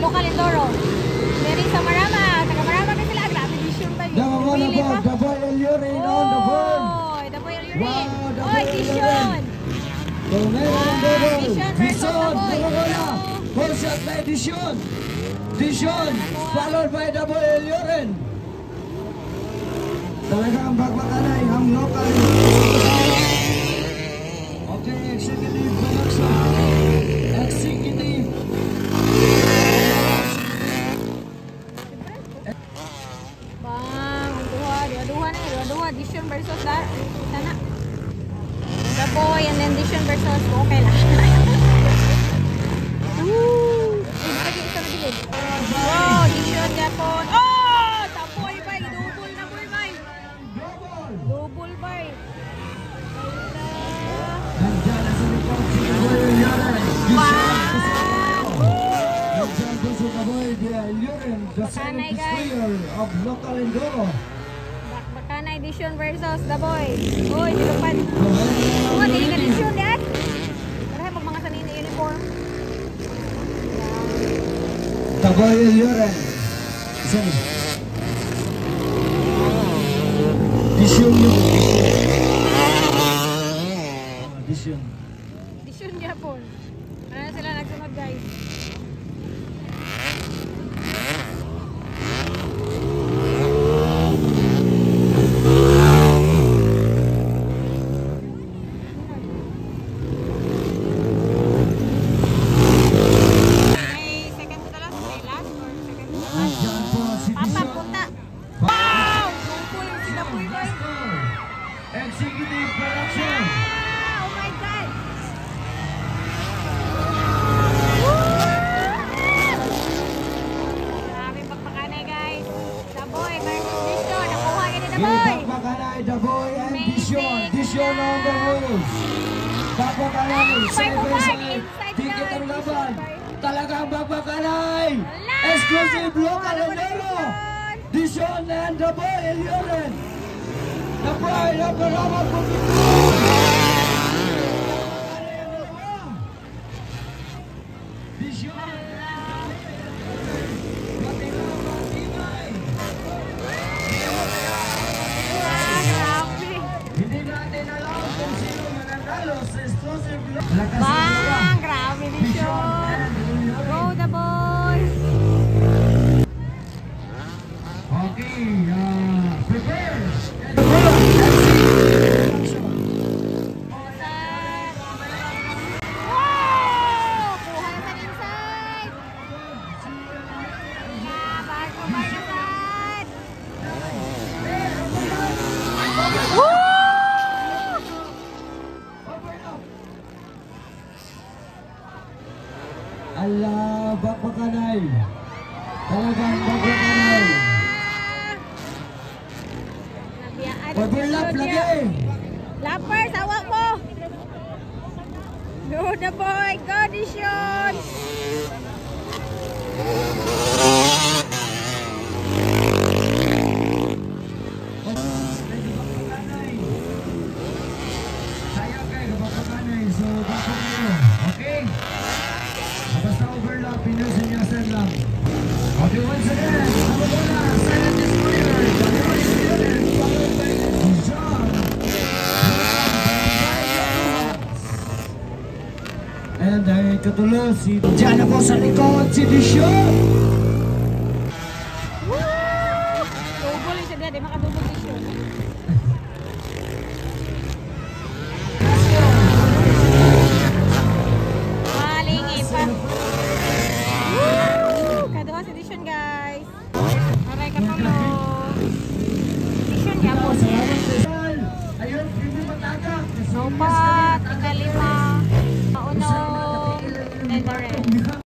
local Indoro. Dari sa Marama. Taga Marama na sila. Grabe edition ba yun? Pili pa. The boy Elyorin on the board. The boy Elyorin. Wow, Oy, edition. So ngayon ang double. Edition versus the boy. Four shot by Edition. Edition followed by the boy Elyorin. Talagang bagbakanay ang local. Okay, executive Balaksa. Executive. Bang, dua-dua nih, dua-dua Edition versus sana. The boy and then Edition versus okay lah. Wow, Edition Japon. Oh, tapoy bay, double na boy bay. Double bay. Bakanay guys of local Indoro. Bakanay Edition versus the boy. Uy, silupad. Oh, di ka Edition yan. Parang pag mga sanina uniform. The boy Elyorin. Edition yun. Edition. Edition Japon. Ano na sila nagsunod guys? Executive production. Oh my God! Grabe pagpakanay guys. The boy versus Edition. Nakuha yun ni the boy. Pagpakanay, the boy and Edition. Edition on the rules. Pagpakanay, side by side. Ticket ang laban. Talagang pagpakanay. Exclusive local Indoro. Edition and the boy Elyorin. The pride of the Ramat hindi natin alam kung sino mananalo sa exclusive Bang! Grabe Edition! Go the boys! Okay, prepare! Allah, bakbakanay. Talagang bakbakanay. Overlap lagi. Lapar, sawa mo. Go the boy, go Edition. Saya kayo bakbakanay. So, bakbakanay. Okay? Basta overlap, pinusin lang. Okay, once again, sama bola, silent destroyer, followed by John. And ay katulo, si Diyan ako sa likod, si Edition. Double siya dia, di makadouble Edition. Malingi pa. Kaduha sa Edition guys. Aray ka pa mo. Edition Japon. Ayun, hindi matagak. Sopat, ika 5. Maunong, then the rest.